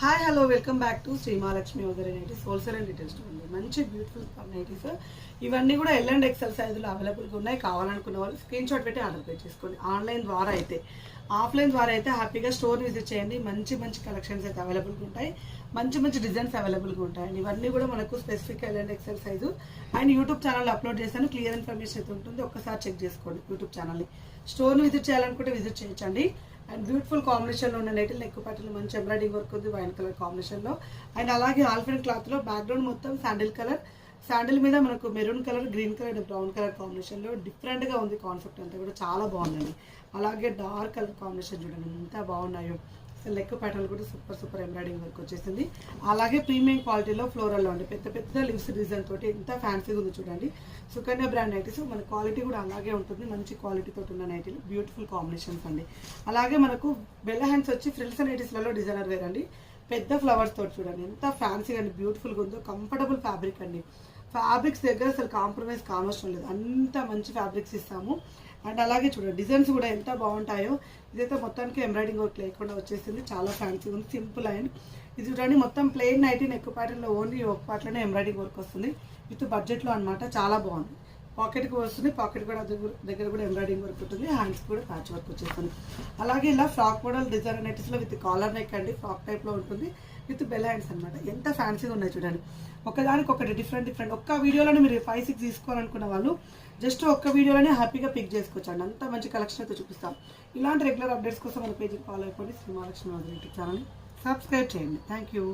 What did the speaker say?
Hi hello welcome back to Shri Mahalakshmi వదర్ nighties wholesale and retail store అండి. మంచి beautiful nighties ఇవన్నీ కూడా ఎల్ అండ్ ఎక్సెల్ సైజులు అవైలబుల్గా ఉన్నాయి. కావాలనుకున్న వాళ్ళు స్క్రీన్ షాట్ పెట్టి ఆర్డర్ పే చేసుకోండి. ఆన్లైన్ ద్వారా అయితే, ఆఫ్లైన్ ద్వారా అయితే హ్యాపీగా స్టోర్ విజిట్ చేయండి. మంచి మంచి కలెక్షన్స్ అయితే అవైలబుల్గా ఉంటాయి. మంచి మంచి డిజైన్స్ అవైలబుల్గా ఉంటాయి. ఇవన్నీ కూడా మనకు specific L and XL size and YouTube channel upload చేశాను. క్లియర్ ఇన్ఫర్మేషన్ అయితే ఉంటుంది. ఒక్కసారి చెక్ చేసుకోండి యూట్యూబ్ ఛానల్ని. స్టోర్ని విజిట్ చేయాలనుకుంటే విజిట్ చేయొచ్చండి. అండ్ బ్యూటిఫుల్ కాంబినేషన్లో ఉన్న నెటిల్ నెక్ పట్టిన మంచి ఎంబ్రాయిడింగ్ వర్క్ ఉంది వైన్ కలర్ కాంబినేషన్లో. అండ్ అలాగే ఆల్ఫిన్ క్లాత్లో బ్యాక్గ్రౌండ్ మొత్తం శాండిల్ కలర్, శాండిల్ మీద మనకు maroon colour, green colour and brown colour కాంబినేషన్లో డిఫరెంట్గా ఉంది. కాన్సెప్ట్ అంతా కూడా చాలా బాగుందండి. అలాగే డార్క్ కలర్ కాంబినేషన్ చూడండి ఎంత బాగున్నాయో. అసలు నెక్ ప్యాటర్న్ కూడా సూపర్ ఎంబ్రాయిడింగ్ వర్క్ వచ్చేసింది. అలాగే ప్రీమియం క్వాలిటీలో ఫ్లోరల్లో అండి పెద్ద పెద్ద లివ్స్ డిజైన్ తోటి ఎంత ఫ్యాన్సీగా ఉంది చూడండి. సుకన్య బ్రాండ్ నైటీస్ మన క్వాలిటీ కూడా అలాగే ఉంటుంది. మంచి క్వాలిటీ తోటి ఉన్న నైటీలు బ్యూటిఫుల్ కాంబినేషన్స్ అండి. అలాగే మనకు బెల్ల హ్యాండ్స్ వచ్చి ఫ్రిల్స్ నైటీస్లలో డిజైనర్ వేర్ అండి. పెద్ద ఫ్లవర్స్ తోటి చూడండి ఎంత ఫ్యాన్సీగా అండి, బ్యూటిఫుల్గా ఉందో. కంఫర్టబుల్ ఫ్యాబ్రిక్ అండి. ఫ్యాబ్రిక్స్ దగ్గర అసలు కాంప్రమైజ్ కానవసరం లేదు, అంత మంచి ఫ్యాబ్రిక్స్ ఇస్తాము. అండ్ అలాగే చూడండి డిజైన్స్ కూడా ఎంత బాగుంటాయో. ఇదైతే మొత్తానికి ఎంబ్రాయిడింగ్ వర్క్ లేకుండా వచ్చేసింది. చాలా ఫ్యాన్సీగా ఉంది, సింపుల్ అండ్ ఇది చూడండి మొత్తం ప్లెయిన్ నైటీ నెక్ ప్యాటర్న్లో ఓన్లీ ఒక పార్ట్లోనే ఎంబ్రాయిడింగ్ వర్క్ వస్తుంది. విత్ బడ్జెట్లో అనమాట. చాలా బాగుంది. పాకెట్కి వస్తుంది, పాకెట్ కూడా దగ్గర కూడా ఎంబ్రాయిడింగ్ వర్క్ ఉంటుంది. హ్యాండ్స్ కూడా ప్యాచ్ వర్క్ వచ్చేస్తుంది. అలాగే ఇలా ఫ్రాక్ మోడల్ డిజైన్ నైటీస్లో విత్ కాలర్ నెక్ అండి, ఫ్రాక్ టైప్లో ఉంటుంది. విత్ బెల్ హ్యాండ్స్ అనమాట. ఎంత ఫ్యాన్సీగా ఉన్నాయి చూడండి. ఒకదానికి ఒకటి డిఫరెంట్. ఒక్క వీడియోలోనే మీరు 5-6 తీసుకోవాలనుకున్న వాళ్ళు జస్ట్ ఒక్క వీడియోలోనే హ్యాపీగా పిక్ చేసుకోవచ్చు అండి. అంత మంచి కలెక్షన్ అయితే చూపిస్తాం. ఇలాంటి రెగ్యులర్ అప్డేట్స్ కోసం మన పేజీకి ఫాలో అయిపోయి శ్రీ మహాలక్ష్మి యూట్యూబ్ ఛానల్ని సబ్స్క్రైబ్ చేయండి. Thank you.